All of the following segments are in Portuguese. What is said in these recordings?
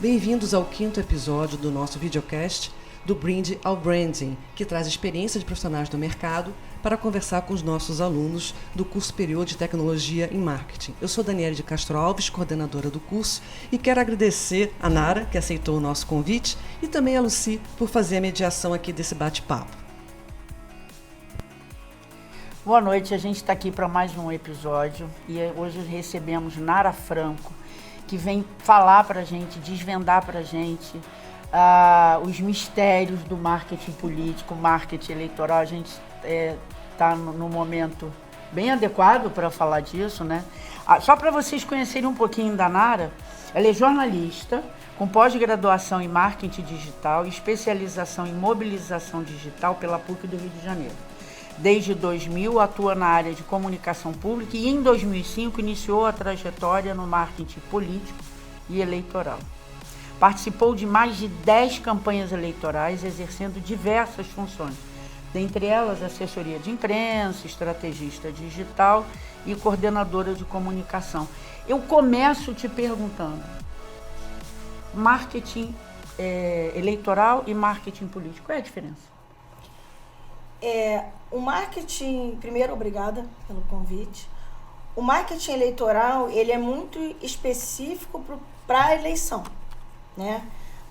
Bem-vindos ao 5º episódio do nosso videocast do Brinde ao Branding, que traz experiência de profissionais do mercado para conversar com os nossos alunos do curso superior de Tecnologia em Marketing. Eu sou Daniele de Castro Alves, coordenadora do curso, e quero agradecer a Nara, que aceitou o nosso convite, e também a Lucy por fazer a mediação aqui desse bate-papo. Boa noite, a gente está aqui para mais um episódio e hoje recebemos Nara Franco, que vem falar para a gente, desvendar para a gente os mistérios do marketing político, marketing eleitoral. A gente está no momento bem adequado para falar disso, né? Só para vocês conhecerem um pouquinho da Nara, ela é jornalista, com pós-graduação em marketing digital e especialização em mobilização digital pela PUC do Rio de Janeiro. Desde 2000, atua na área de comunicação pública e em 2005 iniciou a trajetória no marketing político e eleitoral. Participou de mais de 10 campanhas eleitorais, exercendo diversas funções, dentre elas assessoria de imprensa, estrategista digital e coordenadora de comunicação. Eu começo te perguntando, marketing eleitoral e marketing político, qual é a diferença? O marketing, primeiro, obrigada pelo convite. O marketing eleitoral, ele é muito específico para a eleição, né?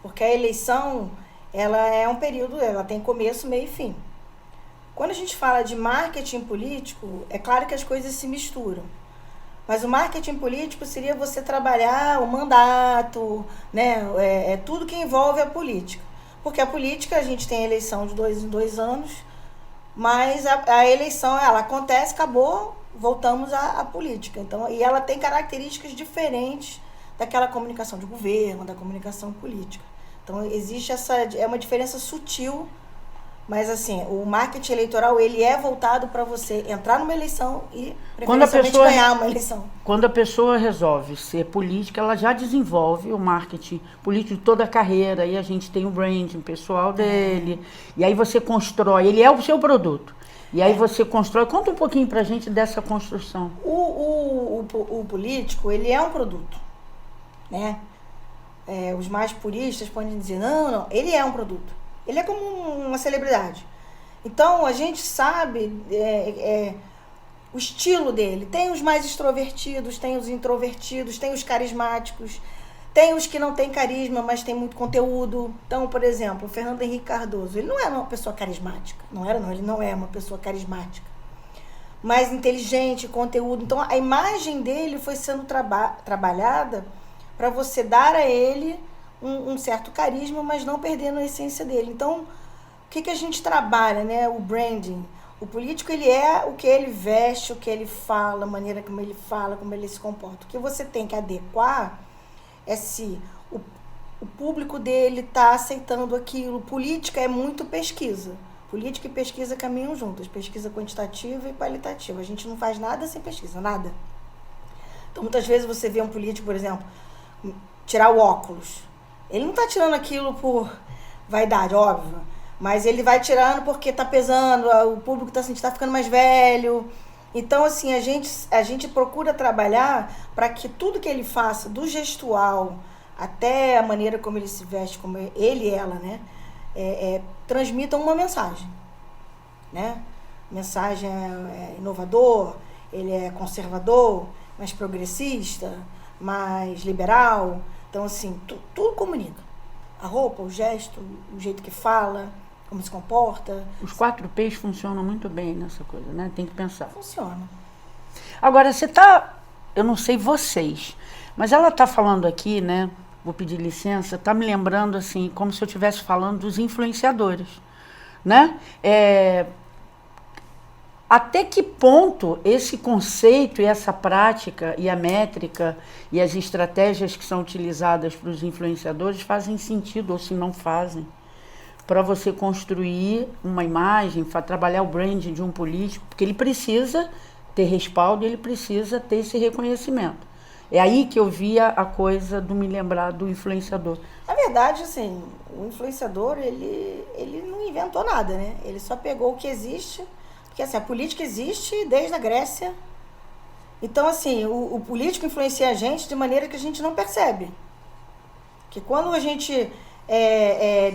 Porque a eleição, ela é um período, ela tem começo, meio e fim. Quando a gente fala de marketing político, é claro que as coisas se misturam. Mas o marketing político seria você trabalhar o mandato, né? É tudo que envolve a política. Porque a política, a gente tem a eleição de 2 em 2 anos, mas a eleição, ela acontece, acabou, voltamos à política. Então, e ela tem características diferentes daquela comunicação de governo, da comunicação política. Então, existe é uma diferença sutil, mas assim, o marketing eleitoral, ele é voltado para você entrar numa eleição e preferencialmente ganhar uma eleição. Quando a pessoa resolve ser política, ela já desenvolve o marketing político de toda a carreira, e a gente tem o branding pessoal dele, e aí você constrói, ele é o seu produto, e aí você constrói. Conta um pouquinho pra gente dessa construção. O político, ele é um produto, né? Os mais puristas podem dizer, não, ele é um produto. Ele é como uma celebridade. Então, a gente sabe o estilo dele. Tem os mais extrovertidos, tem os introvertidos, tem os carismáticos, tem os que não têm carisma, mas tem muito conteúdo. Então, por exemplo, o Fernando Henrique Cardoso, ele não era uma pessoa carismática. Ele não é uma pessoa carismática. Mas inteligente, conteúdo. Então, a imagem dele foi sendo trabalhada para você dar a ele um certo carisma, mas não perdendo a essência dele. Então, o que a gente trabalha, né? O branding. O político, ele é o que ele veste, o que ele fala, a maneira como ele fala, como ele se comporta. O que você tem que adequar é se o público dele está aceitando aquilo. Política é muito pesquisa. Política e pesquisa caminham juntas. Pesquisa quantitativa e qualitativa. A gente não faz nada sem pesquisa, nada. Então, muitas vezes você vê um político, por exemplo, tirar o óculos. Ele não está tirando aquilo por vaidade, óbvio, mas ele vai tirando porque está pesando, o público está ficando mais velho. Então, assim, a gente procura trabalhar para que tudo que ele faça, do gestual até a maneira como ele se veste, como ele e ela, né, transmitam uma mensagem, né? Mensagem inovador, ele é conservador, mais progressista, mais liberal. Então, assim, tudo comunica. A roupa, o gesto, o jeito que fala, como se comporta. Os 4 P's funcionam muito bem nessa coisa, né? Tem que pensar. Funciona. Agora, eu não sei vocês, mas ela está falando aqui, né? Vou pedir licença, está me lembrando, assim, como se eu estivesse falando dos influenciadores, né? Até que ponto esse conceito e essa prática e a métrica e as estratégias que são utilizadas para os influenciadores fazem sentido ou se não fazem para você construir uma imagem, trabalhar o branding de um político, porque ele precisa ter respaldo e ele precisa ter esse reconhecimento. É aí que eu via a coisa do me lembrar do influenciador. Na verdade, assim, o influenciador, ele não inventou nada, né? Ele só pegou o que existe. Porque assim, a política existe desde a Grécia. Então, assim, o político influencia a gente de maneira que a gente não percebe. Porque quando a gente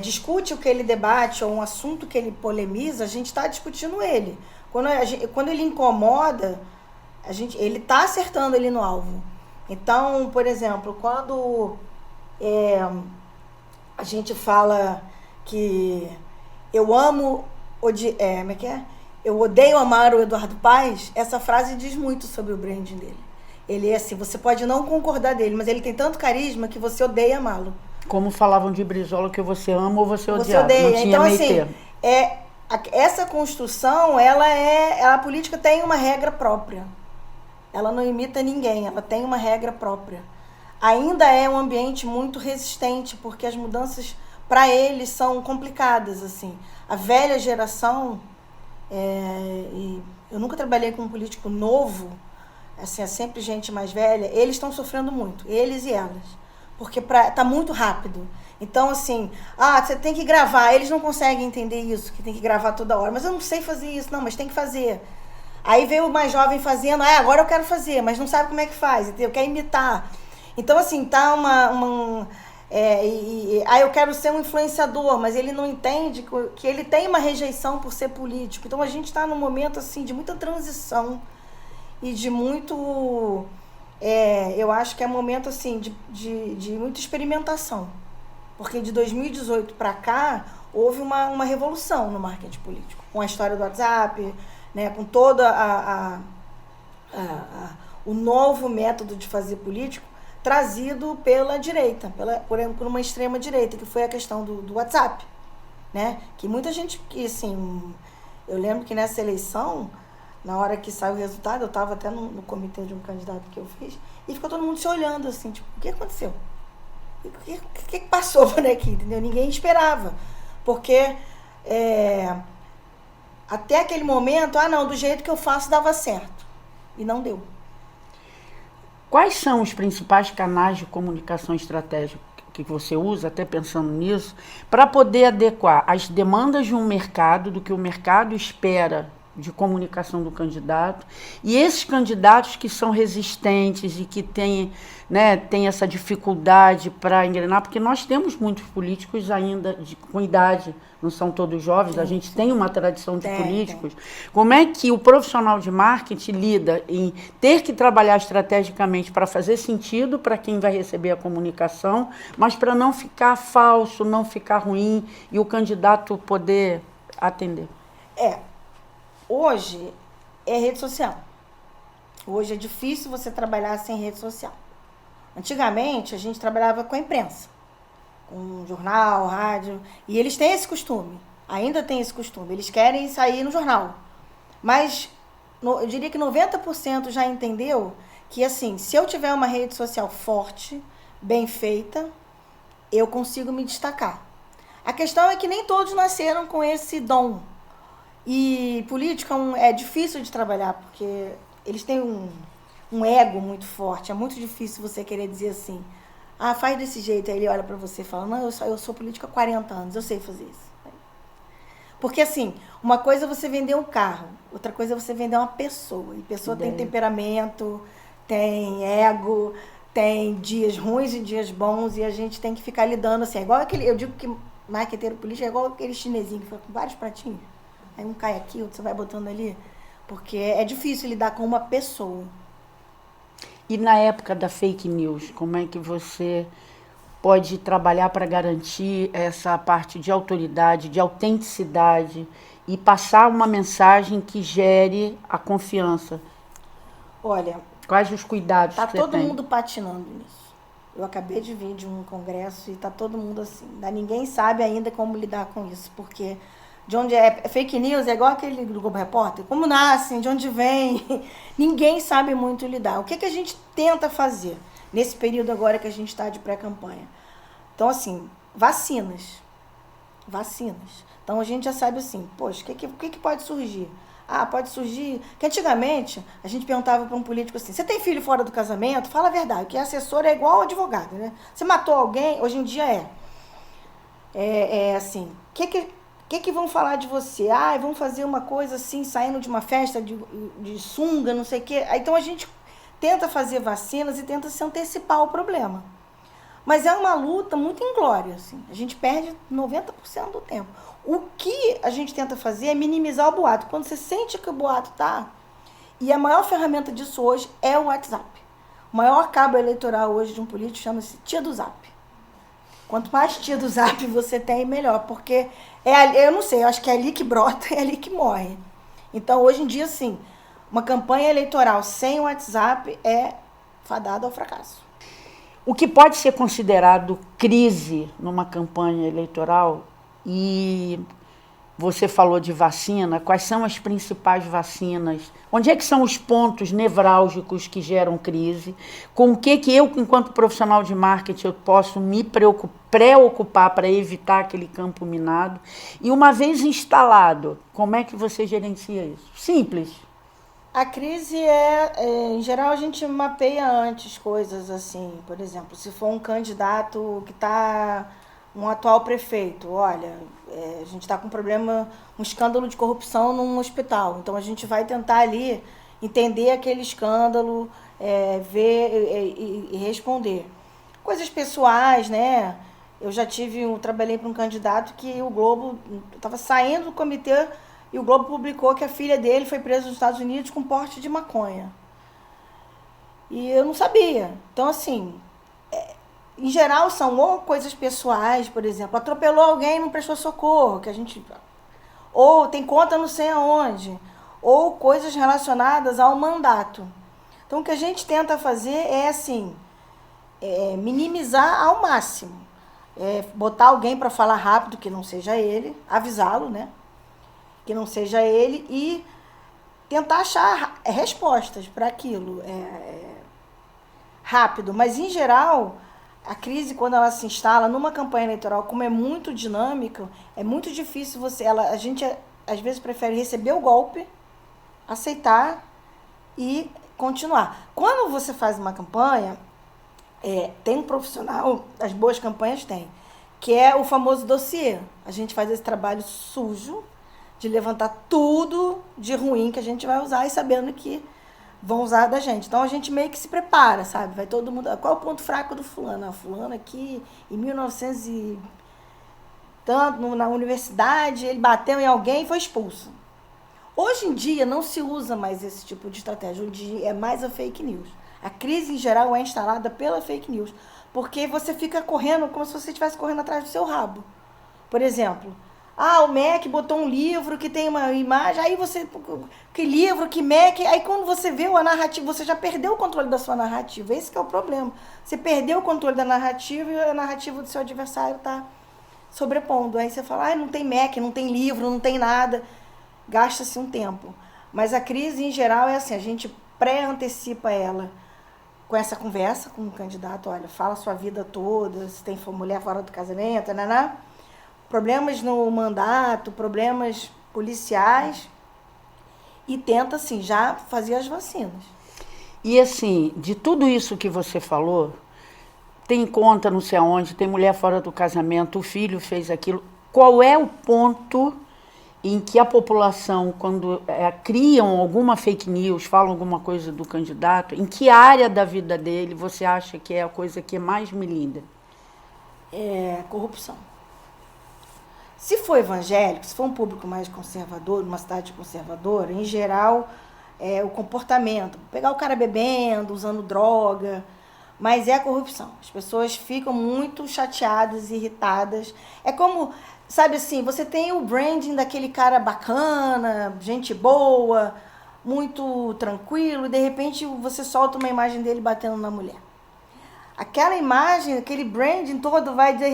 discute o que ele debate ou um assunto que ele polemiza, a gente está discutindo ele. Quando ele incomoda, ele está acertando ele no alvo. Então, por exemplo, quando a gente fala que eu amo, como é que é? Eu odeio amar o Eduardo Paes, essa frase diz muito sobre o branding dele. Ele é assim, você pode não concordar dele, mas ele tem tanto carisma que você odeia amá-lo. Como falavam de Brizola, que você ama ou você Você odiava. odeia. Não tinha Então, meio assim, termo. essa construção, a política tem uma regra própria. Ela não imita ninguém, ela tem uma regra própria. Ainda é um ambiente muito resistente, porque as mudanças, para eles, são complicadas, assim. A velha geração, e eu nunca trabalhei com um político novo, assim, é sempre gente mais velha, eles estão sofrendo muito, eles e elas. Porque tá muito rápido. Então, assim, você tem que gravar. Eles não conseguem entender isso, que tem que gravar toda hora. Mas eu não sei fazer isso. Não, mas tem que fazer. Aí veio o mais jovem fazendo. Agora eu quero fazer, mas não sabe como é que faz. Entendeu? Quer imitar. Então, assim, tá eu quero ser um influenciador, mas ele não entende que ele tem uma rejeição por ser político. Então, a gente está num momento, assim, de muita transição e de muito... eu acho que é um momento, assim, de muita experimentação. Porque de 2018 para cá, houve uma revolução no marketing político. Com a história do WhatsApp, né, com todo o novo método de fazer político trazido pela direita, por uma extrema direita, que foi a questão do WhatsApp. Né? Que muita gente, assim, eu lembro que nessa eleição, na hora que saiu o resultado, eu estava até no comitê de um candidato que eu fiz, e ficou todo mundo se olhando assim, tipo, o que aconteceu? O que passou por aqui, entendeu? Ninguém esperava. Porque até aquele momento, do jeito que eu faço dava certo. E não deu. Quais são os principais canais de comunicação estratégica que você usa, até pensando nisso, para poder adequar as demandas de um mercado, do que o mercado espera de comunicação do candidato, e esses candidatos que são resistentes e que têm essa dificuldade para engrenar, porque nós temos muitos políticos ainda com idade, não são todos jovens, a gente tem uma tradição de políticos. Como é que o profissional de marketing lida em ter que trabalhar estrategicamente para fazer sentido para quem vai receber a comunicação, mas para não ficar falso, não ficar ruim, e o candidato poder atender? Hoje é rede social. Hoje é difícil você trabalhar sem rede social. Antigamente, a gente trabalhava com a imprensa, com jornal, rádio, e eles têm esse costume, ainda tem esse costume, eles querem sair no jornal. Mas eu diria que 90% já entendeu que, assim, se eu tiver uma rede social forte, bem feita, eu consigo me destacar. A questão é que nem todos nasceram com esse dom. E política é difícil de trabalhar, porque eles têm um ego muito forte. É muito difícil você querer dizer assim, faz desse jeito. Aí ele olha pra você e fala, não, eu sou política há 40 anos, eu sei fazer isso. Porque, assim, uma coisa é você vender um carro, outra coisa é você vender uma pessoa. E pessoa tem temperamento, tem ego, tem dias ruins e dias bons, e a gente tem que ficar lidando assim. É igual eu digo que marqueteiro político é igual aquele chinesinho que fica com vários pratinhos. Aí um cai aqui, outro você vai botando ali. Porque é difícil lidar com uma pessoa. E na época da fake news, como é que você pode trabalhar para garantir essa parte de autoridade, de autenticidade e passar uma mensagem que gere a confiança? Olha, quais os cuidados que você tem? Tá todo mundo patinando nisso. Eu acabei de vir de um congresso e tá todo mundo assim. Ninguém sabe ainda como lidar com isso, porque de onde fake news é igual aquele do Globo Repórter, como nascem, de onde vem, ninguém sabe muito lidar. O que a gente tenta fazer nesse período agora que a gente está de pré-campanha? Então, assim, vacinas. Então, a gente já sabe assim, poxa, o que pode surgir? Pode surgir... Que antigamente, a gente perguntava para um político assim, você tem filho fora do casamento? Fala a verdade, que assessor é igual advogado, né? Você matou alguém? Hoje em dia assim, o que vão falar de você? Vão fazer uma coisa assim, saindo de uma festa de sunga, não sei o quê. Então, a gente tenta fazer vacinas e tenta se antecipar ao problema. Mas é uma luta muito inglória, assim. A gente perde 90% do tempo. O que a gente tenta fazer é minimizar o boato. Quando você sente que o boato tá... E a maior ferramenta disso hoje é o WhatsApp. O maior cabo eleitoral hoje de um político chama-se tia do Zap. Quanto mais tia do Zap você tem, melhor. Porque, eu não sei, eu acho que é ali que brota e é ali que morre. Então, hoje em dia, sim, uma campanha eleitoral sem WhatsApp é fadada ao fracasso. O que pode ser considerado crise numa campanha eleitoral, e você falou de vacina, quais são as principais vacinas? Onde é que são os pontos nevrálgicos que geram crise? Com o que eu, enquanto profissional de marketing, eu posso me preocupar para evitar aquele campo minado? E uma vez instalado, como é que você gerencia isso? Simples. A crise em geral, a gente mapeia antes coisas assim. Por exemplo, se for um candidato que está, um atual prefeito, olha, a gente está com um problema, um escândalo de corrupção num hospital. Então, a gente vai tentar ali entender aquele escândalo, ver e responder. Coisas pessoais, né? Eu trabalhei para um candidato que o Globo estava saindo do comitê e o Globo publicou que a filha dele foi presa nos Estados Unidos com porte de maconha. E eu não sabia. Então, assim, em geral são ou coisas pessoais, por exemplo, atropelou alguém e não prestou socorro, ou tem conta não sei aonde, ou coisas relacionadas ao mandato. Então, o que a gente tenta fazer é, assim, minimizar ao máximo. Botar alguém para falar rápido, que não seja ele, avisá-lo, né? Que não seja ele, e tentar achar respostas para aquilo rápido. Mas, em geral, a crise, quando ela se instala numa campanha eleitoral, como é muito dinâmica, é muito difícil a gente, às vezes, prefere receber o golpe, aceitar e continuar. Quando você faz uma campanha, tem um profissional, as boas campanhas têm, que é o famoso dossiê. A gente faz esse trabalho sujo, de levantar tudo de ruim que a gente vai usar e sabendo que vão usar da gente. Então, a gente meio que se prepara, sabe? Vai todo mundo... Qual é o ponto fraco do fulano? Fulano aqui, em 1900 e tanto, na universidade, ele bateu em alguém e foi expulso. Hoje em dia, não se usa mais esse tipo de estratégia. Hoje é mais a fake news. A crise, em geral, é instalada pela fake news. Porque você fica correndo como se você estivesse correndo atrás do seu rabo. Por exemplo... o MEC botou um livro que tem uma imagem, aí você... Que livro, que MEC... Aí quando você vê a narrativa, você já perdeu o controle da sua narrativa. Esse que é o problema. Você perdeu o controle da narrativa e a narrativa do seu adversário está sobrepondo. Aí você fala, não tem MEC, não tem livro, não tem nada. Gasta-se um tempo. Mas a crise, em geral, é assim, a gente pré-antecipa ela com essa conversa com o candidato. Olha, fala a sua vida toda, se tem mulher fora do casamento, problemas no mandato, problemas policiais, e tenta, assim, já fazer as vacinas. E, assim, de tudo isso que você falou, tem conta não sei aonde, tem mulher fora do casamento, o filho fez aquilo. Qual é o ponto em que a população, quando criam alguma fake news, falam alguma coisa do candidato, em que área da vida dele você acha que é a coisa que mais melinda? Corrupção. Se for evangélico, se for um público mais conservador, numa cidade conservadora, em geral, o comportamento. Pegar o cara bebendo, usando droga, mas é a corrupção. As pessoas ficam muito chateadas, irritadas. É como, sabe assim, você tem o branding daquele cara bacana, gente boa, muito tranquilo, e de repente você solta uma imagem dele batendo na mulher. Aquela imagem, aquele branding todo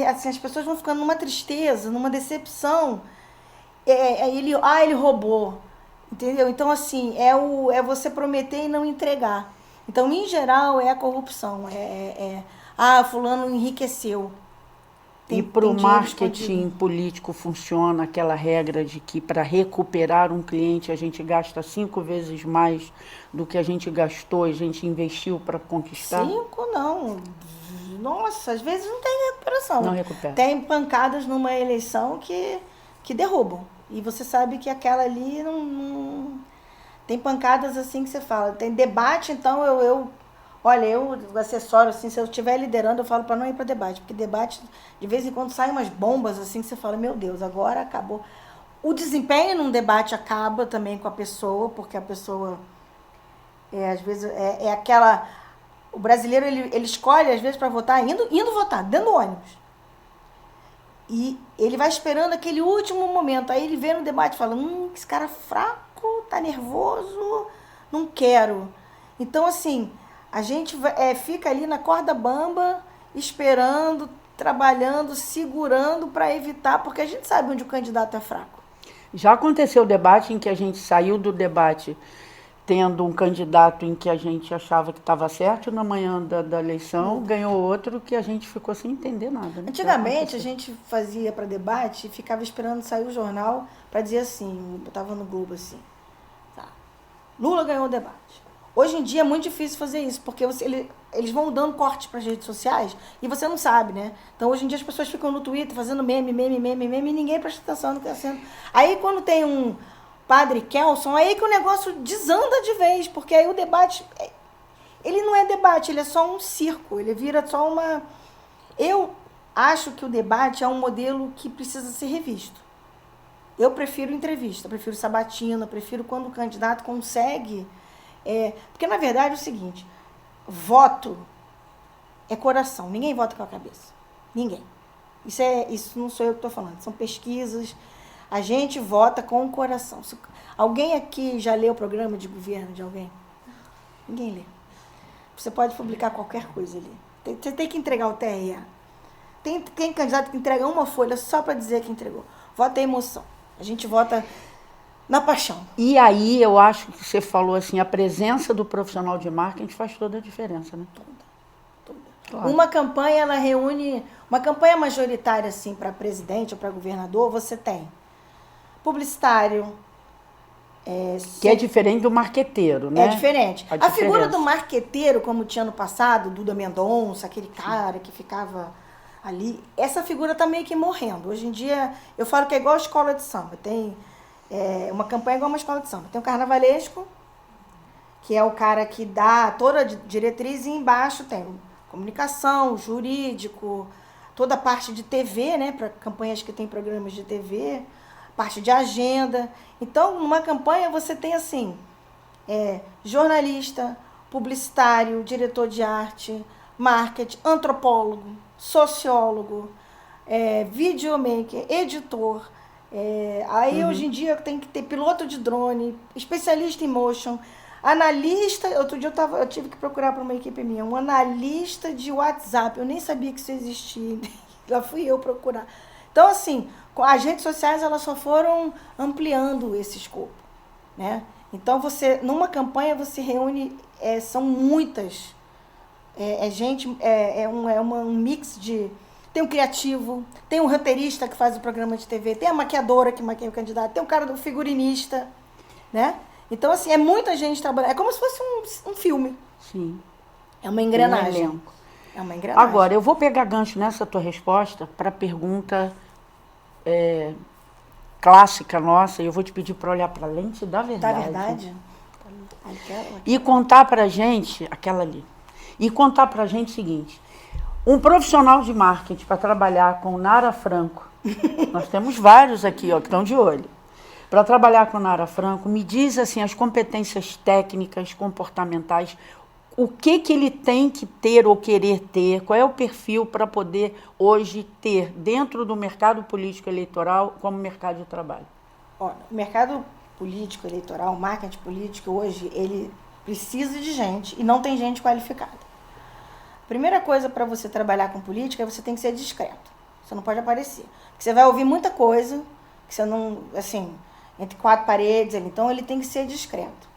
assim, as pessoas vão ficando numa tristeza, numa decepção. Ele roubou, entendeu? Então, assim, é você prometer e não entregar. Então, em geral, é a corrupção. Fulano enriqueceu. E para o marketing político funciona aquela regra de que para recuperar um cliente a gente gasta 5 vezes mais do que a gente gastou, a gente investiu para conquistar? 5 não. Nossa, às vezes não tem recuperação. Não recupera. Tem pancadas numa eleição que derrubam. E você sabe que aquela ali não... Tem pancadas assim que você fala. Tem debate, então Olha, eu, o assessório, assim, se eu estiver liderando, eu falo para não ir para debate, porque debate, de vez em quando, saem umas bombas, assim, que você fala, meu Deus, agora acabou. O desempenho num debate acaba também com a pessoa, porque a pessoa, às vezes, é aquela... O brasileiro, ele escolhe, às vezes, para votar, indo votar, dentro do ônibus. E ele vai esperando aquele último momento. Aí ele vê no debate e fala, esse cara fraco, tá nervoso, não quero. Então, assim... A gente fica ali na corda bamba, esperando, trabalhando, segurando para evitar, porque a gente sabe onde o candidato é fraco. Já aconteceu o debate em que a gente saiu do debate tendo um candidato em que a gente achava que estava certo, na manhã da eleição ganhou outro que a gente ficou sem entender nada. Né? Antigamente a gente fazia para debate e ficava esperando sair o jornal para dizer assim, eu estava no Globo assim, tá, Lula ganhou o debate. Hoje em dia é muito difícil fazer isso, porque eles vão dando cortes para as redes sociais e você não sabe, né? Então, hoje em dia as pessoas ficam no Twitter fazendo meme, e ninguém presta atenção no que está sendo. Aí, quando tem um Padre Kelson, aí que o negócio desanda de vez, porque aí o debate, ele não é debate, ele é só um circo, ele vira só uma... Eu acho que o debate é um modelo que precisa ser revisto. Eu prefiro entrevista, prefiro sabatina, prefiro quando o candidato consegue... porque, na verdade, é o seguinte, voto é coração, ninguém vota com a cabeça, ninguém. Isso não sou eu que estou falando, são pesquisas, a gente vota com o coração. Alguém aqui já leu o programa de governo de alguém? Ninguém lê. Você pode publicar qualquer coisa ali. Você tem que entregar o TRE. Tem candidato que entrega uma folha só para dizer que entregou. Vota é emoção, a gente vota... na paixão. E aí eu acho que você falou assim, a presença do profissional de marketing faz toda a diferença, né? Toda. Claro. Uma campanha, ela reúne... Uma campanha majoritária, assim, para presidente ou para governador, você tem publicitário... que é diferente do marqueteiro, né? É diferente. A figura do marqueteiro, como tinha no passado, Duda Mendonça, aquele cara que ficava ali, essa figura tá meio que morrendo. Hoje em dia, eu falo que é igual a escola de samba. Tem... uma campanha igual uma escola de samba. Tem o carnavalesco, que é o cara que dá toda a diretriz, e embaixo tem comunicação, jurídico, toda a parte de TV, né, para campanhas que tem programas de TV, parte de agenda. Então, numa campanha você tem assim, jornalista, publicitário, diretor de arte, marketing, antropólogo, sociólogo, videomaker, editor. Aí hoje em dia tem que ter piloto de drone, especialista em motion, analista. Outro dia eu tive que procurar para uma equipe minha, um analista de WhatsApp. Eu nem sabia que isso existia, lá fui eu procurar. Então, assim, as redes sociais elas só foram ampliando esse escopo, né? Então, numa campanha você reúne, são muitas, um mix de... Tem um criativo, tem um roteirista que faz o programa de TV, tem a maquiadora que maquia o candidato, tem o cara do figurinista, né? Então, assim, é muita gente trabalhando. É como se fosse um filme. Sim. É uma engrenagem. Um elenco. É uma engrenagem. Agora, eu vou pegar gancho nessa tua resposta para a pergunta clássica nossa, e eu vou te pedir para olhar para a lente da verdade. Da verdade? E contar para a gente, aquela ali, e contar para a gente o seguinte... Um profissional de marketing para trabalhar com Nara Franco, nós temos vários aqui, ó, que estão de olho. Para trabalhar com Nara Franco, me diz assim as competências técnicas, comportamentais, o que ele tem que ter ou querer ter, qual é o perfil para poder hoje ter dentro do mercado político eleitoral como mercado de trabalho? Olha, o mercado político eleitoral, o marketing político hoje, ele precisa de gente e não tem gente qualificada. Primeira coisa para você trabalhar com política é você tem que ser discreto. Você não pode aparecer. Porque você vai ouvir muita coisa, que você não, assim, entre quatro paredes. Então, ele tem que ser discreto.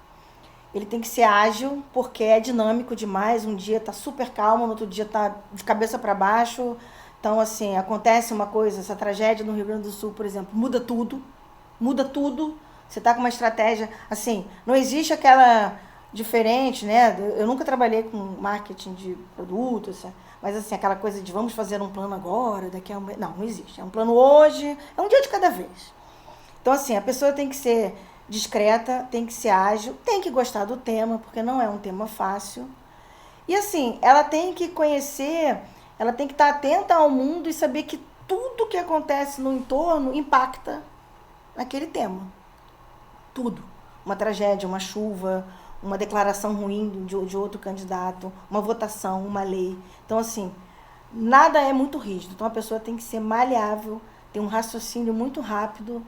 Ele tem que ser ágil, porque é dinâmico demais. Um dia tá super calmo, no outro dia tá de cabeça para baixo. Então, assim, acontece uma coisa, essa tragédia no Rio Grande do Sul, por exemplo, muda tudo. Muda tudo. Você tá com uma estratégia, assim, não existe aquela... diferente, né? Eu nunca trabalhei com marketing de produtos, mas assim, aquela coisa de vamos fazer um plano agora, daqui a um mês. Não existe. É um plano hoje, é um dia de cada vez. Então, assim, a pessoa tem que ser discreta, tem que ser ágil, tem que gostar do tema, porque não é um tema fácil. E assim, ela tem que conhecer, ela tem que estar atenta ao mundo e saber que tudo que acontece no entorno impacta naquele tema. Tudo. Uma tragédia, uma chuva, uma declaração ruim de outro candidato, uma votação, uma lei. Então, assim, nada é muito rígido. Então, a pessoa tem que ser maleável, ter um raciocínio muito rápido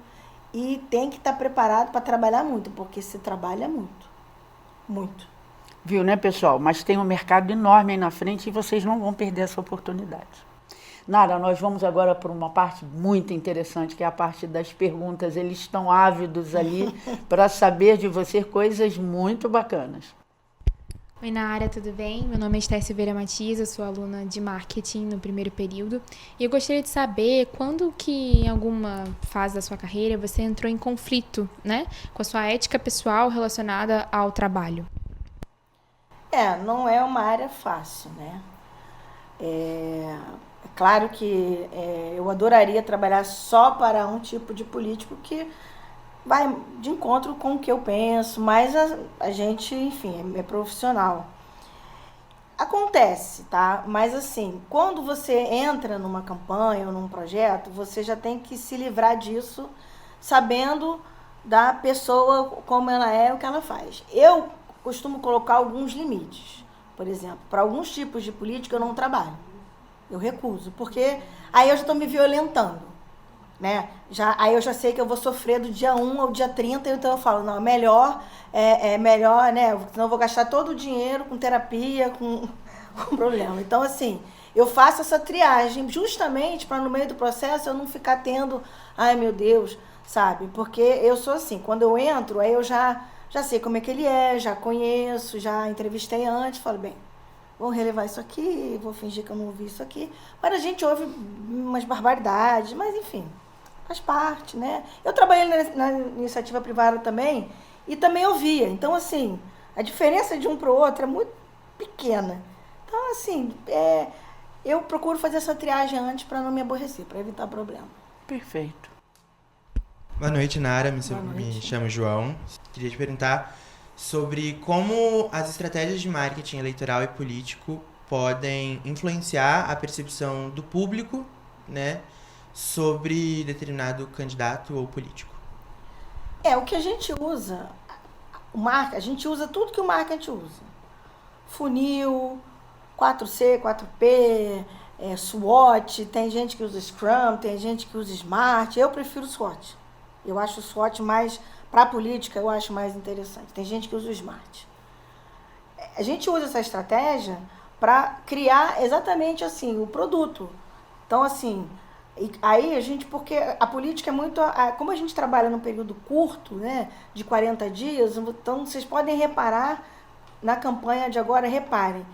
e tem que estar preparado para trabalhar muito, porque se trabalha muito. Muito. Viu, né, pessoal? Mas tem um mercado enorme aí na frente e vocês não vão perder essa oportunidade. Nara, nós vamos agora por uma parte muito interessante, que é a parte das perguntas. Eles estão ávidos ali para saber de você coisas muito bacanas. Oi, Nara, tudo bem? Meu nome é Esther Silveira Matias, eu sou aluna de marketing no primeiro período. E eu gostaria de saber quando que em alguma fase da sua carreira você entrou em conflito, né, com a sua ética pessoal relacionada ao trabalho. Não é uma área fácil, né? É claro que eu adoraria trabalhar só para um tipo de político que vai de encontro com o que eu penso, mas a gente, enfim, é profissional. Acontece, tá? Mas assim, quando você entra numa campanha ou num projeto, você já tem que se livrar disso, sabendo da pessoa, como ela é, o que ela faz. Eu costumo colocar alguns limites. Por exemplo, para alguns tipos de política eu não trabalho. Eu recuso, porque aí eu já estou me violentando, né? Aí eu já sei que eu vou sofrer do dia 1 ao dia 30, então eu falo, não, melhor, melhor, né? Senão eu vou gastar todo o dinheiro com terapia, com problema. Então, assim, eu faço essa triagem justamente para no meio do processo eu não ficar tendo, ai meu Deus, sabe? Porque eu sou assim, quando eu entro, aí eu já sei como é que ele é, já conheço, já entrevistei antes, falo, bem, vou relevar isso aqui, vou fingir que eu não ouvi isso aqui. Mas a gente ouve umas barbaridades, mas enfim, faz parte, né? Eu trabalhei na iniciativa privada também e também ouvia. Então, assim, a diferença de um para o outro é muito pequena. Então, assim, eu procuro fazer essa triagem antes para não me aborrecer, para evitar problema. Perfeito. Boa noite, Nara. Me chamo João. Queria te perguntar sobre como as estratégias de marketing eleitoral e político podem influenciar a percepção do público, né, sobre determinado candidato ou político. O que a gente usa, a gente usa tudo que o marketing usa. Funil, 4C, 4P, SWOT, tem gente que usa Scrum, tem gente que usa Smart, eu prefiro SWOT. Eu acho o SWOT mais, para a política, eu acho mais interessante. Tem gente que usa o Smart. A gente usa essa estratégia para criar exatamente assim, o produto. Então, assim, aí a gente, porque a política é muito, como a gente trabalha num período curto, né, de 40 dias, então vocês podem reparar na campanha de agora, reparem,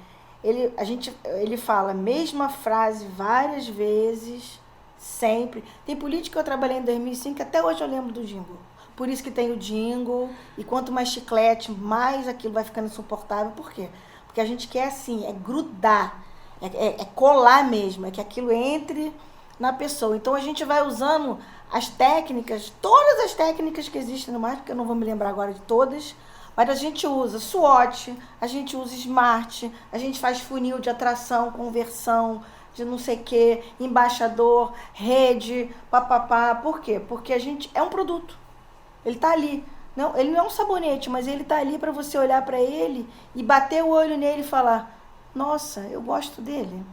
ele fala a mesma frase várias vezes, sempre. Tem política que eu trabalhei em 2005, até hoje eu lembro do jingle. Por isso que tem o jingle, e quanto mais chiclete, mais aquilo vai ficando insuportável. Por quê? Porque a gente quer, assim, grudar, colar mesmo, que aquilo entre na pessoa. Então, a gente vai usando as técnicas, todas as técnicas que existem no marketing, que eu não vou me lembrar agora de todas, mas a gente usa SWOT, a gente usa Smart, a gente faz funil de atração, conversão, de não sei o quê, embaixador, rede, papapá. Por quê? Porque a gente é um produto. Ele tá ali. Não, ele não é um sabonete, mas ele tá ali para você olhar para ele e bater o olho nele e falar, nossa, eu gosto dele.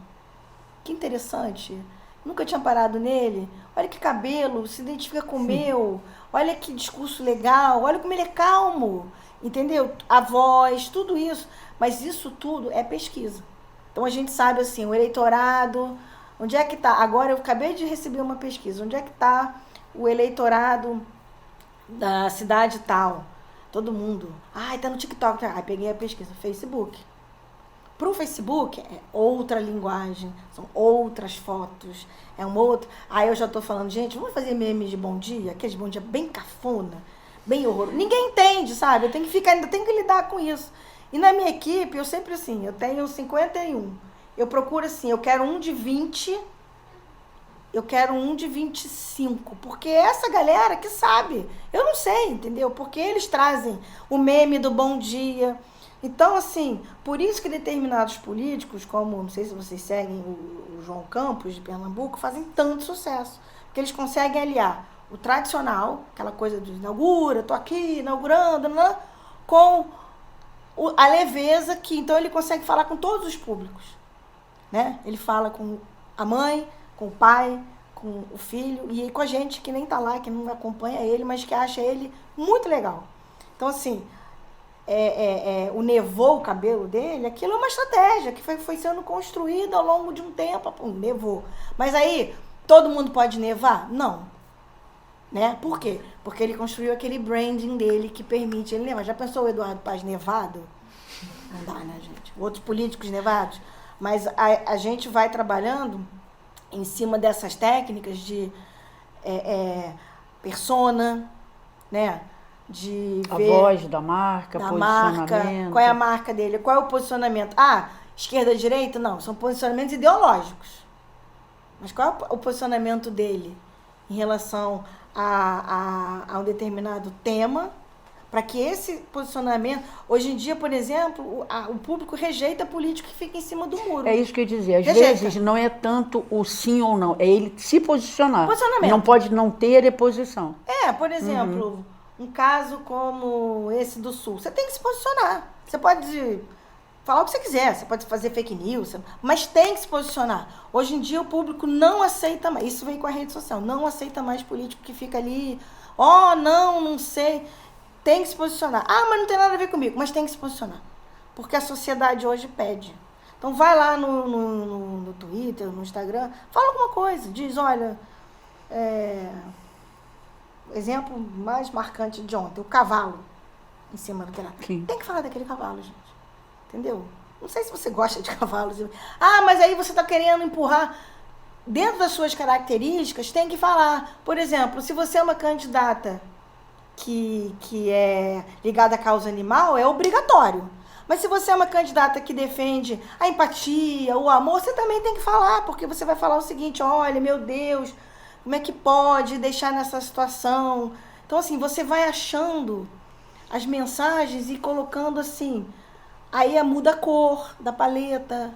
Que interessante. Nunca tinha parado nele. Olha que cabelo, se identifica com o meu. Olha que discurso legal. Olha como ele é calmo. Entendeu? A voz, tudo isso. Mas isso tudo é pesquisa. Então a gente sabe assim, o eleitorado, onde é que tá? Agora eu acabei de receber uma pesquisa. Onde é que tá o eleitorado da cidade tal? Todo mundo. Tá no TikTok. Peguei a pesquisa. Facebook. Para o Facebook é outra linguagem, são outras fotos, é um outro. Aí eu já estou falando, gente, vamos fazer memes de bom dia, aqueles bom dia bem cafona, bem horroroso. Ninguém entende, sabe? Eu tenho que ainda tenho que lidar com isso. E na minha equipe, eu sempre assim, eu tenho 51. Eu procuro assim, eu quero um de 20, eu quero um de 25, porque é essa galera que sabe. Eu não sei, entendeu? Porque eles trazem o meme do bom dia, Então, assim, por isso que determinados políticos, como, não sei se vocês seguem o João Campos, de Pernambuco, fazem tanto sucesso. Porque eles conseguem aliar o tradicional, aquela coisa de inaugura, tô aqui, inaugurando, né, com a leveza, que então ele consegue falar com todos os públicos. Né? Ele fala com a mãe, com o pai, com o filho, e com a gente que nem tá lá, que não acompanha ele, mas que acha ele muito legal. Então, assim, o nevou o cabelo dele, aquilo é uma estratégia que foi sendo construída ao longo de um tempo. Nevou. Mas aí, todo mundo pode nevar? Não. Né? Por quê? Porque ele construiu aquele branding dele que permite ele nevar. Já pensou o Eduardo Paz nevado? Não dá, né, gente? Outros políticos nevados. Mas a gente vai trabalhando em cima dessas técnicas de persona, né? De a ver voz da marca, posicionamento. Qual é a marca dele? Qual é o posicionamento? Ah, esquerda, direita? Não, são posicionamentos ideológicos. Mas qual é o posicionamento dele em relação a um determinado tema? Para que esse posicionamento... Hoje em dia, por exemplo, o público rejeita político que fica em cima do muro. É isso que eu ia dizer. Às Rejeita. vezes não é tanto o sim ou não, é ele se posicionar. Posicionamento. Não pode não ter a posição. Por exemplo, um caso como esse do Sul. Você tem que se posicionar. Você pode falar o que você quiser, você pode fazer fake news, mas tem que se posicionar. Hoje em dia o público não aceita mais, isso veio com a rede social, não aceita mais político que fica ali, não sei... Tem que se posicionar. Ah, mas não tem nada a ver comigo. Mas tem que se posicionar. Porque a sociedade hoje pede. Então vai lá no Twitter, no Instagram, fala alguma coisa. Diz, olha, exemplo mais marcante de ontem, o cavalo em cima do telhado. Tem que falar daquele cavalo, gente. Entendeu? Não sei se você gosta de cavalos. Ah, mas aí você está querendo empurrar. Dentro das suas características, tem que falar. Por exemplo, se você é uma candidata que é ligada à causa animal, é obrigatório. Mas se você é uma candidata que defende a empatia, o amor, você também tem que falar, porque você vai falar o seguinte, olha, meu Deus, como é que pode deixar nessa situação? Então, assim, você vai achando as mensagens e colocando assim, aí muda a cor da paleta,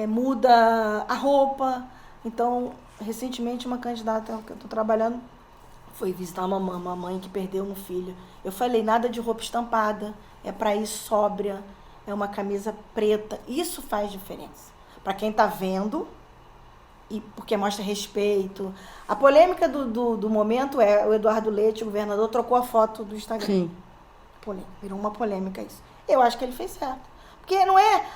muda a roupa. Então, recentemente, uma candidata que eu estou trabalhando foi visitar uma mãe que perdeu um filho. Eu falei, nada de roupa estampada, é para ir sóbria, é uma camisa preta. Isso faz diferença. Para quem está vendo, e porque mostra respeito. A polêmica do momento é o Eduardo Leite, o governador, trocou a foto do Instagram. Sim. Virou uma polêmica isso. Eu acho que ele fez certo. Porque não é,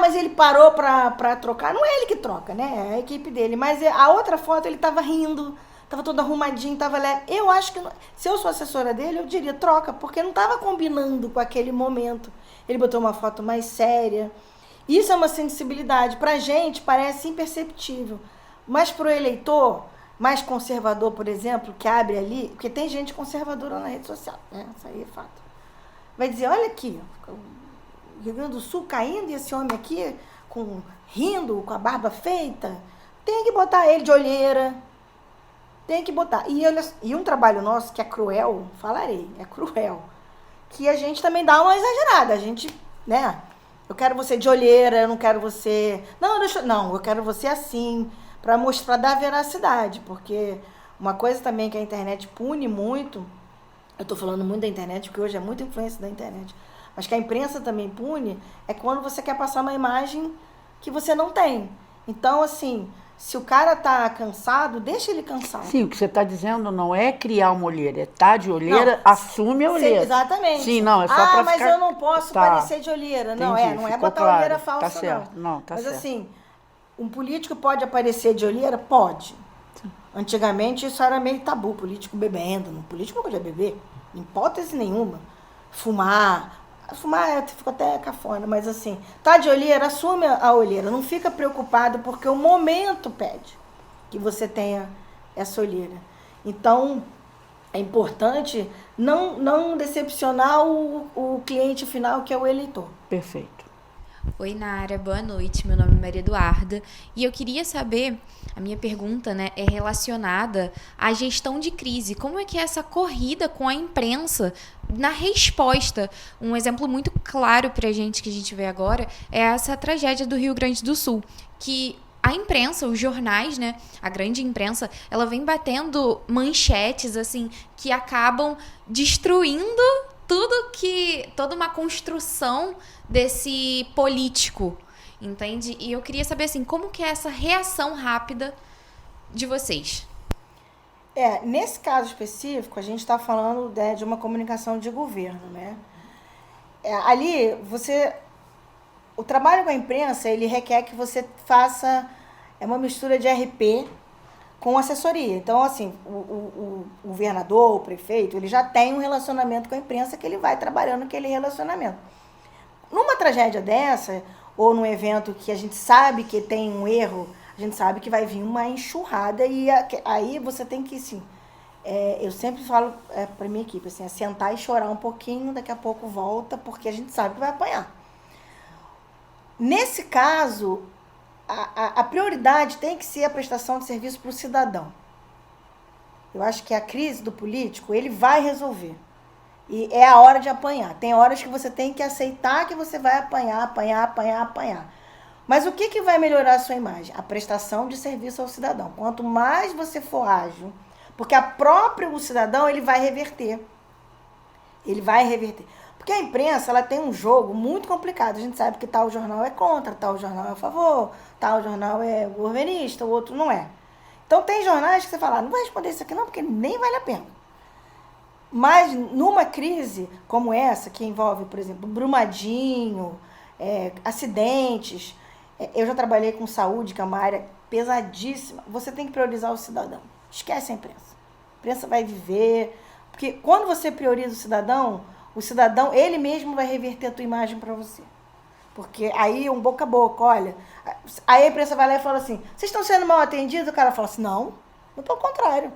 mas ele parou para trocar. Não é ele que troca, né? É a equipe dele. Mas a outra foto ele estava rindo, estava todo arrumadinho, estava leve. Eu acho que, se eu sou assessora dele, eu diria troca, porque não estava combinando com aquele momento. Ele botou uma foto mais séria. Isso é uma sensibilidade. Pra gente, parece imperceptível. Mas pro eleitor mais conservador, por exemplo, que abre ali, porque tem gente conservadora na rede social, né? Isso aí é fato. Vai dizer, olha aqui, o Rio Grande do Sul caindo e esse homem aqui rindo, com a barba feita. Tem que botar ele de olheira. Tem que botar. E um trabalho nosso que é cruel, falarei, é cruel, que a gente também dá uma exagerada. A gente, né? Eu quero você de olheira, eu não quero você... Não, eu quero você assim, para mostrar, dar veracidade. Porque uma coisa também que a internet pune muito, eu tô falando muito da internet, porque hoje é muita influência da internet, mas que a imprensa também pune, é quando você quer passar uma imagem que você não tem. Então, assim... Se o cara tá cansado, deixa ele cansado. Sim, o que você está dizendo não é criar uma olheira, é estar de olheira, assume a olheira. Exatamente. Sim, não, é só para mas ficar... eu não posso parecer de olheira. Entendi, Não é ficou botar claro. olheira falsa, tá certo. Não, tá mas certo. assim, um político pode aparecer de olheira? Pode. Sim. Antigamente isso era meio tabu, político bebendo. Político não podia beber, em hipótese nenhuma. Fumar ficou até cafona, mas assim, tá de olheira, assume a olheira, não fica preocupado porque o momento pede que você tenha essa olheira. Então, é importante não decepcionar o cliente final, que é o eleitor. Perfeito. Oi, Nara, boa noite. Meu nome é Maria Eduarda e eu queria saber, a minha pergunta, né, é relacionada à gestão de crise. Como é que é essa corrida com a imprensa na resposta. Um exemplo muito claro pra gente que a gente vê agora é essa tragédia do Rio Grande do Sul, que a imprensa, os jornais, né, a grande imprensa, ela vem batendo manchetes assim que acabam destruindo toda uma construção desse político, entende? E eu queria saber assim, como que é essa reação rápida de vocês? Nesse caso específico, a gente está falando de uma comunicação de governo, né? Ali, o trabalho com a imprensa, ele requer que você faça uma mistura de RP com assessoria. Então, assim, o governador, o prefeito, ele já tem um relacionamento com a imprensa que ele vai trabalhando aquele relacionamento. Numa tragédia dessa, ou num evento que a gente sabe que tem um erro, a gente sabe que vai vir uma enxurrada e aí você tem que, assim, eu sempre falo para minha equipe, assim, sentar e chorar um pouquinho, daqui a pouco volta, porque a gente sabe que vai apanhar. Nesse caso, a prioridade tem que ser a prestação de serviço para o cidadão. Eu acho que a crise do político, ele vai resolver. E é a hora de apanhar. Tem horas que você tem que aceitar que você vai apanhar. Mas o que vai melhorar a sua imagem? A prestação de serviço ao cidadão. Quanto mais você for ágil, porque o cidadão, ele vai reverter. Porque a imprensa, ela tem um jogo muito complicado. A gente sabe que tal jornal é contra, tal jornal é a favor, tal jornal é governista, o outro não é. Então tem jornais que você fala, não vai responder isso aqui não, porque nem vale a pena. Mas numa crise como essa, que envolve, por exemplo, Brumadinho, acidentes, eu já trabalhei com saúde, que é uma área pesadíssima, você tem que priorizar o cidadão. Esquece a imprensa. A imprensa vai viver, porque quando você prioriza o cidadão, ele mesmo vai reverter a tua imagem para você. Porque aí, um boca a boca, olha, aí a imprensa vai lá e fala assim, vocês estão sendo mal atendidos? O cara fala assim, não, pelo contrário.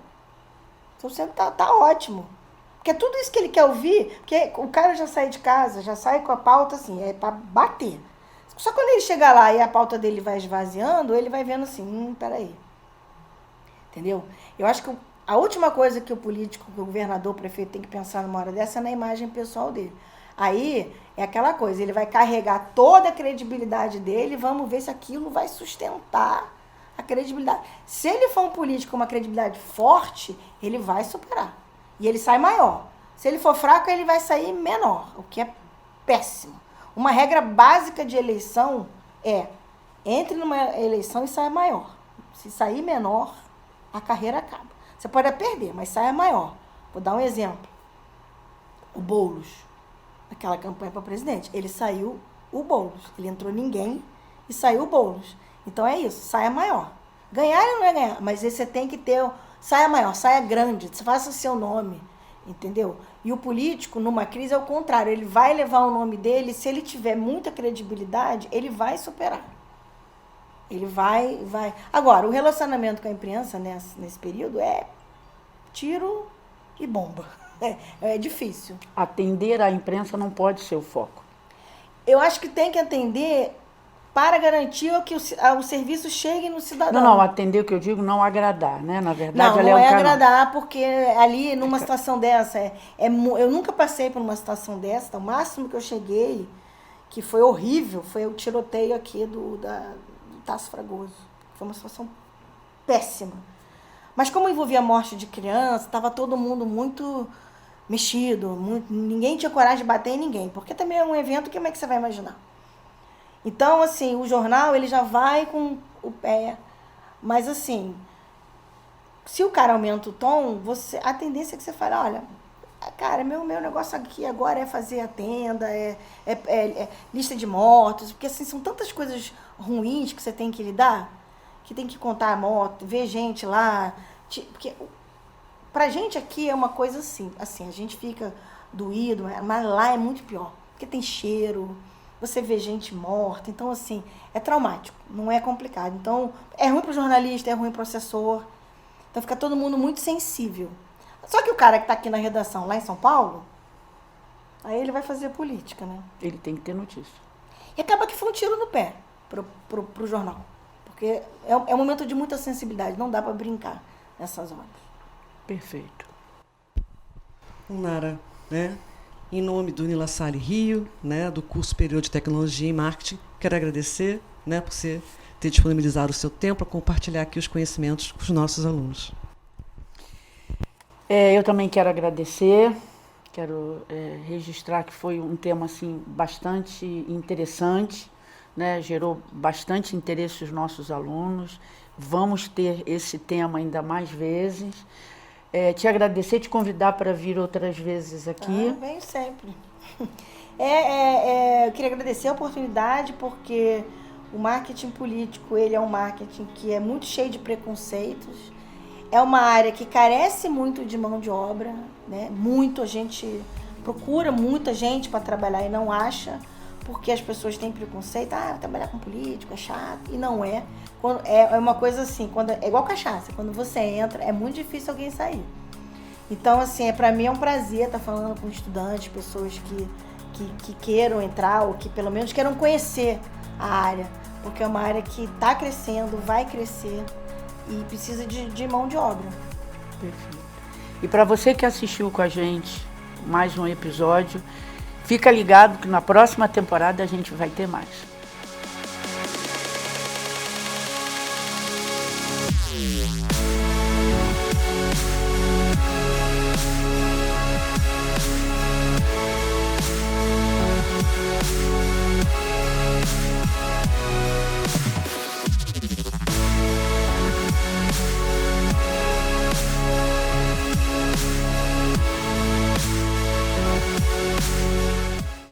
Tá ótimo. Porque é tudo isso que ele quer ouvir, porque o cara já sai de casa, já sai com a pauta assim, é para bater. Só quando ele chegar lá e a pauta dele vai esvaziando, ele vai vendo assim, peraí. Entendeu? Eu acho que a última coisa que o político, que o governador, o prefeito tem que pensar numa hora dessa é na imagem pessoal dele. Aí é aquela coisa, ele vai carregar toda a credibilidade dele, vamos ver se aquilo vai sustentar a credibilidade. Se ele for um político com uma credibilidade forte, ele vai superar. E ele sai maior. Se ele for fraco, ele vai sair menor, o que é péssimo. Uma regra básica de eleição entre numa eleição e saia maior. Se sair menor, a carreira acaba. Você pode perder, mas saia maior. Vou dar um exemplo. O Boulos, aquela campanha para presidente, ele saiu o Boulos. Ele entrou ninguém e saiu o Boulos. Então é isso, saia maior. Ganhar ele não é ganhar, mas você tem que ter saia maior, saia grande, faça o seu nome, entendeu? E o político, numa crise, é o contrário. Ele vai levar o nome dele, se ele tiver muita credibilidade, ele vai superar. Ele vai. Agora, o relacionamento com a imprensa nesse período é tiro e bomba. É difícil. Atender a imprensa não pode ser o foco. Eu acho que tem que atender para garantir que o serviço chegue no cidadão. Não, atender o que eu digo, não agradar, né? Na verdade, não é agradar, porque ali, numa situação dessa, eu nunca passei por uma situação dessa, o máximo que eu cheguei, que foi horrível, foi o tiroteio aqui do Tasso Fragoso. Foi uma situação péssima. Mas como envolvia a morte de criança, estava todo mundo muito mexido, ninguém tinha coragem de bater em ninguém, porque também é um evento que como é que você vai imaginar? Então, assim, o jornal, ele já vai com o pé, mas assim, se o cara aumenta o tom, a tendência é que você fale, olha, cara, meu negócio aqui agora é fazer a tenda, lista de mortos, porque assim, são tantas coisas ruins que você tem que lidar, que tem que contar a morte, ver gente lá, porque pra gente aqui é uma coisa assim, a gente fica doído, mas lá é muito pior, porque tem cheiro, você vê gente morta, então assim, é traumático, não é complicado. Então, é ruim pro jornalista, é ruim pro assessor, então fica todo mundo muito sensível. Só que o cara que tá aqui na redação, lá em São Paulo, aí ele vai fazer política, né? Ele tem que ter notícia. E acaba que foi um tiro no pé pro jornal, porque é um momento de muita sensibilidade, não dá para brincar nessas horas. Perfeito. Nara, né? Em nome do Nila Salle Rio, né, do curso superior de Tecnologia e Marketing, quero agradecer, né, por você ter disponibilizado o seu tempo para compartilhar aqui os conhecimentos com os nossos alunos. Eu também quero agradecer, quero registrar que foi um tema assim, bastante interessante, né, gerou bastante interesse nos nossos alunos. Vamos ter esse tema ainda mais vezes. Te agradecer, te convidar para vir outras vezes aqui. Venho sempre. Eu queria agradecer a oportunidade, porque o marketing político, ele é um marketing que é muito cheio de preconceitos. É uma área que carece muito de mão de obra, né? A gente procura muita gente para trabalhar e não acha, porque as pessoas têm preconceito. Trabalhar com político é chato. E não é. É uma coisa assim, é igual cachaça. Quando você entra, é muito difícil alguém sair. Então, assim, para mim é um prazer estar falando com estudantes, pessoas que queiram entrar ou que pelo menos queiram conhecer a área. Porque é uma área que está crescendo, vai crescer e precisa de mão de obra. Perfeito. E para você que assistiu com a gente mais um episódio, fica ligado que na próxima temporada a gente vai ter mais.